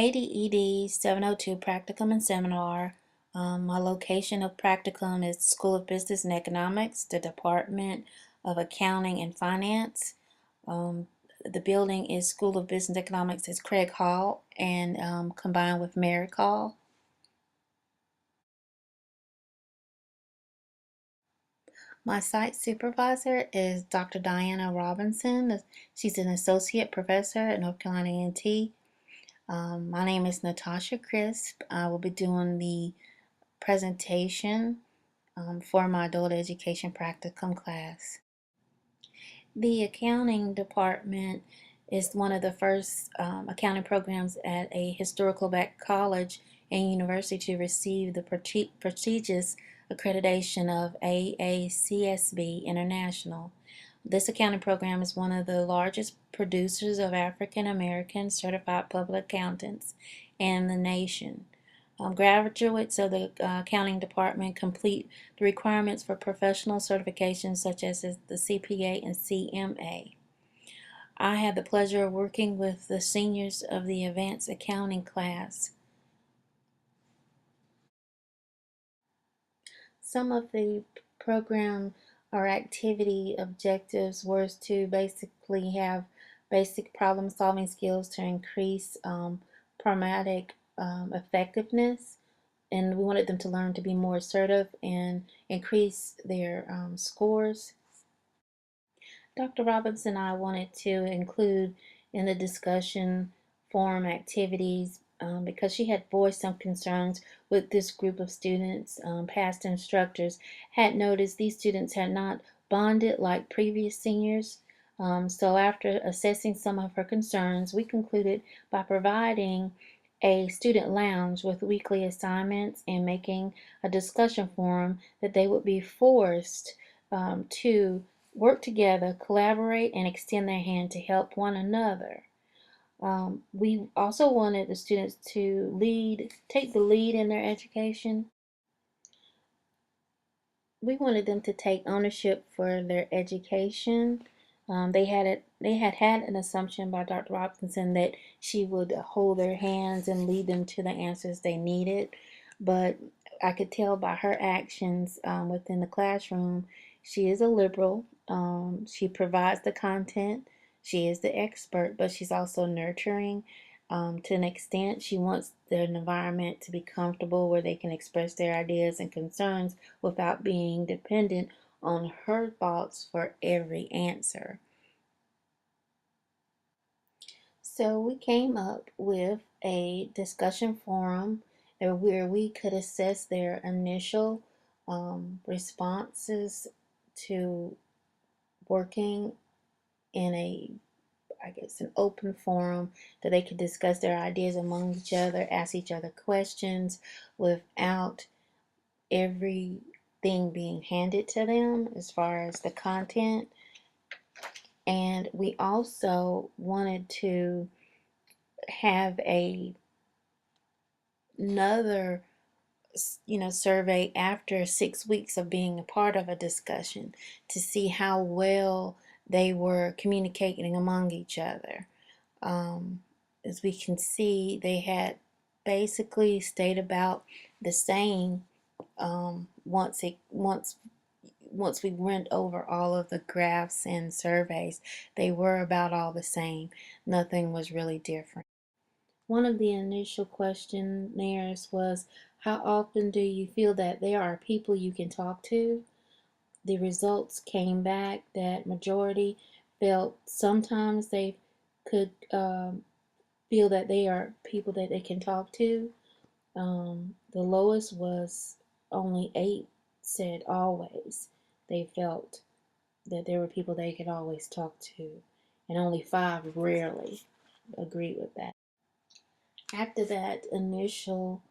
ADED 702 Practicum and Seminar. My location of Practicum is School of Business and Economics, the Department of Accounting and Finance. The building is School of Business and Economics is Craig Hall and combined with Merrick Hall. My site supervisor is Dr. Diana Robinson. She's an associate professor at North Carolina A&T. My name is Natasha Crisp. I will be doing the presentation for my adult education practicum class. The accounting department is one of the first accounting programs at a historical black college and university to receive the prestigious accreditation of AACSB International. This accounting program is one of the largest producers of African American certified public accountants in the nation. Graduates of the accounting department complete the requirements for professional certifications such as the CPA and CMA. I had the pleasure of working with the seniors of the advanced accounting class. Some of the program or activity objectives was to basically have basic problem solving skills to increase pragmatic effectiveness, and we wanted them to learn to be more assertive and increase their scores. Dr. Robinson and I wanted to include in the discussion forum activities because she had voiced some concerns with this group of students. Past instructors had noticed these students had not bonded like previous seniors. So after assessing some of her concerns, we concluded by providing a student lounge with weekly assignments and making a discussion forum that they would be forced to work together, collaborate, and extend their hand to help one another. We also wanted the students to take the lead in their education. We wanted them to take ownership for their education. They had an assumption by Dr. Robinson that she would hold their hands and lead them to the answers they needed, but I could tell by her actions within the classroom, she is a liberal. She provides the content. She is the expert, but she's also nurturing. To an extent, she wants their environment to be comfortable where they can express their ideas and concerns without being dependent on her thoughts for every answer. So we came up with a discussion forum where we could assess their initial responses to working in an open forum that they could discuss their ideas among each other, ask each other questions without everything being handed to them as far as the content. And we also wanted to have another survey after 6 weeks of being a part of a discussion to see how well they were communicating among each other. As we can see, they had basically stayed about the same once we went over all of the graphs and surveys. They were about all the same. Nothing was really different. One of the initial questionnaires was, how often do you feel that there are people you can talk to? The results came back that majority felt sometimes they could feel that they are people that they can talk to. The lowest was only 8 said always. They felt that there were people they could always talk to, and only 5 rarely agreed with that. After that initial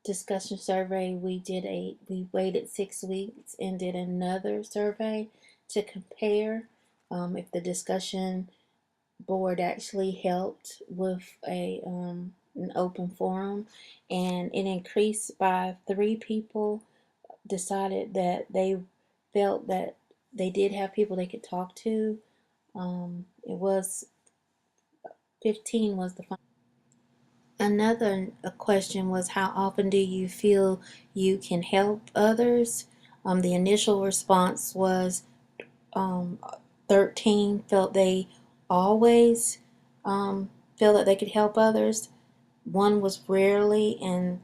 discussion survey, we waited 6 weeks and did another survey to compare if the discussion board actually helped with an open forum, and it increased by 3 people decided that they felt that they did have people they could talk to. It was 15 was the final. Another question was, how often do you feel you can help others? The initial response was um, 13 felt they always felt that they could help others. One was rarely, and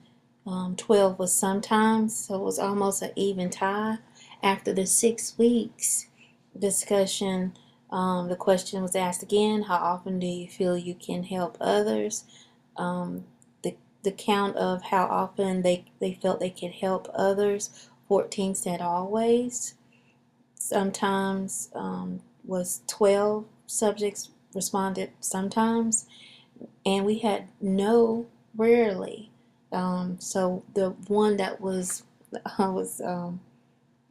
12 was sometimes. So it was almost an even tie. After the 6 weeks discussion, the question was asked again: how often do you feel you can help others? um, the count of how often they felt they could help others, 14 said always. Sometimes was 12 subjects responded sometimes, and we had no rarely. So the one that was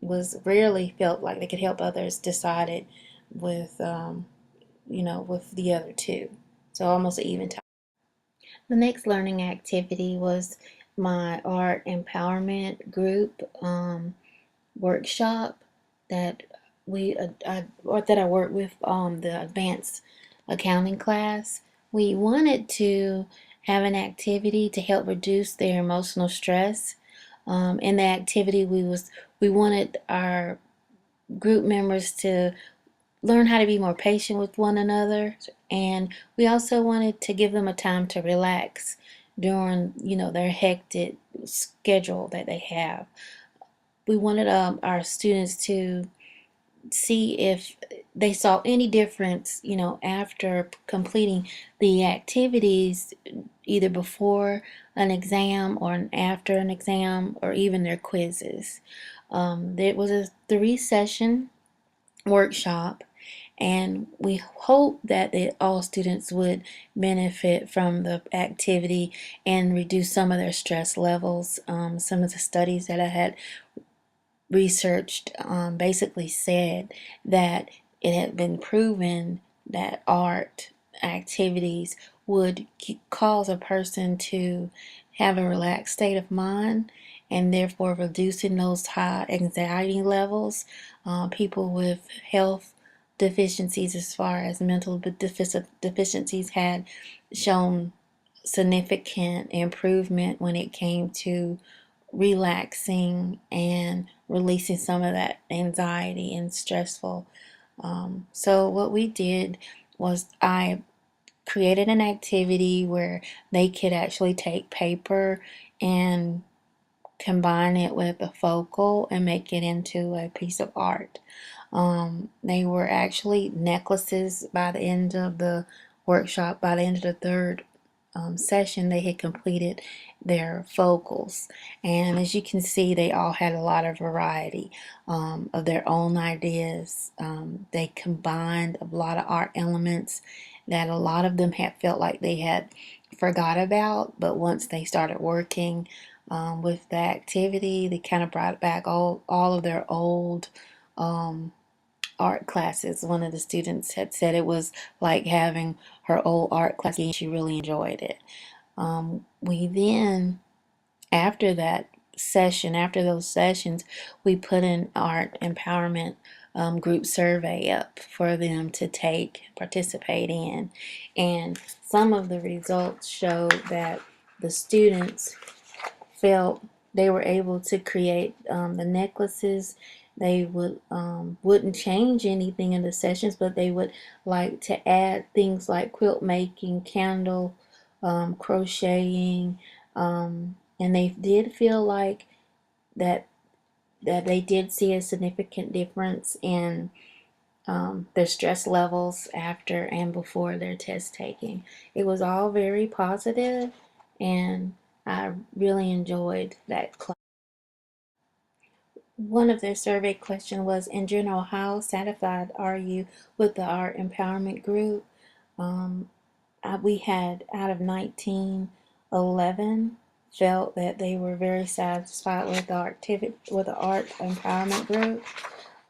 was rarely felt like they could help others decided with with the other two. So almost an even time. The next learning activity was my art empowerment group workshop that I worked with the advanced accounting class. We wanted to have an activity to help reduce their emotional stress. In the activity, we wanted our group members to learn how to be more patient with one another, and we also wanted to give them a time to relax during their hectic schedule that they have. We wanted our students to see if they saw any difference after completing the activities, either before an exam or after an exam, or even their quizzes. It was a 3 session workshop, and we hope that all students would benefit from the activity and reduce some of their stress levels. Some of the studies that I had researched basically said that it had been proven that art activities would cause a person to have a relaxed state of mind, and therefore reducing those high anxiety levels. People with health deficiencies, as far as mental deficiencies, had shown significant improvement when it came to relaxing and releasing some of that anxiety and stressful. So what we did was I created an activity where they could actually take paper and combine it with a focal and make it into a piece of art. They were actually necklaces by the end of the workshop. By the end of the third session, they had completed their focals, and as you can see, they all had a lot of variety of their own ideas. They combined a lot of art elements that a lot of them had felt like they had forgot about, but once they started working with the activity, they kind of brought back all of their old art classes. One of the students had said it was like having her old art class, and she really enjoyed it. We then, after that after those sessions, we put an art empowerment group survey up for them to participate in. And some of the results showed that the students felt they were able to create the necklaces. They wouldn't change anything in the sessions, but they would like to add things like quilt making, candle crocheting, and they did feel like that they did see a significant difference in their stress levels after and before their test taking. It was all very positive, and I really enjoyed that class. One of their survey questions was, in general, how satisfied are you with the art empowerment group? Um, we had, out of 19, 11 felt that they were very satisfied with the art empowerment group.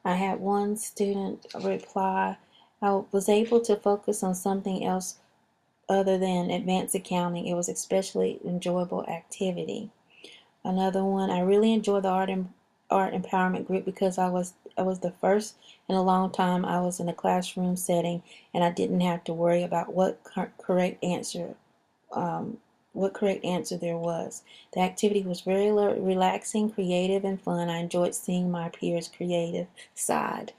I had one student reply, I was able to focus on something else other than advanced accounting. It was especially enjoyable activity. Another one, I really enjoyed the art empowerment group because I was the first in a long time I was in a classroom setting, and I didn't have to worry about what correct answer what correct answer there was. The activity was very relaxing, creative, and fun. I enjoyed seeing my peers' creative side.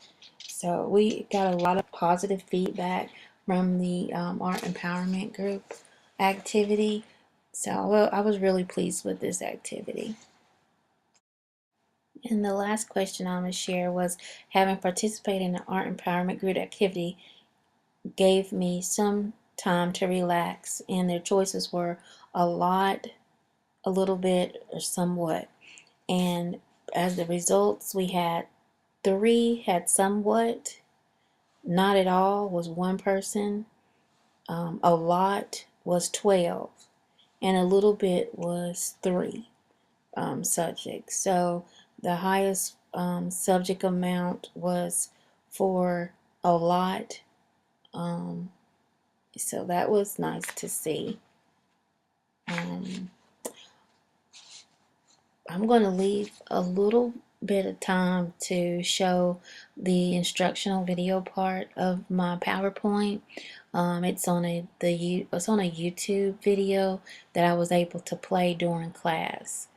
So we got a lot of positive feedback from the art empowerment group activity. So well, I was really pleased with this activity. And the last question I'm going to share was, having participated in an art empowerment group activity gave me some time to relax, and their choices were a lot, a little bit, or somewhat. And as the results, we had 3 had somewhat, not at all was 1 person, a lot was 12, and a little bit was 3 subjects. So the highest subject amount was for a lot. So that was nice to see. I'm going to leave a little bit of time to show the instructional video part of my PowerPoint. It's on a YouTube video that I was able to play during class.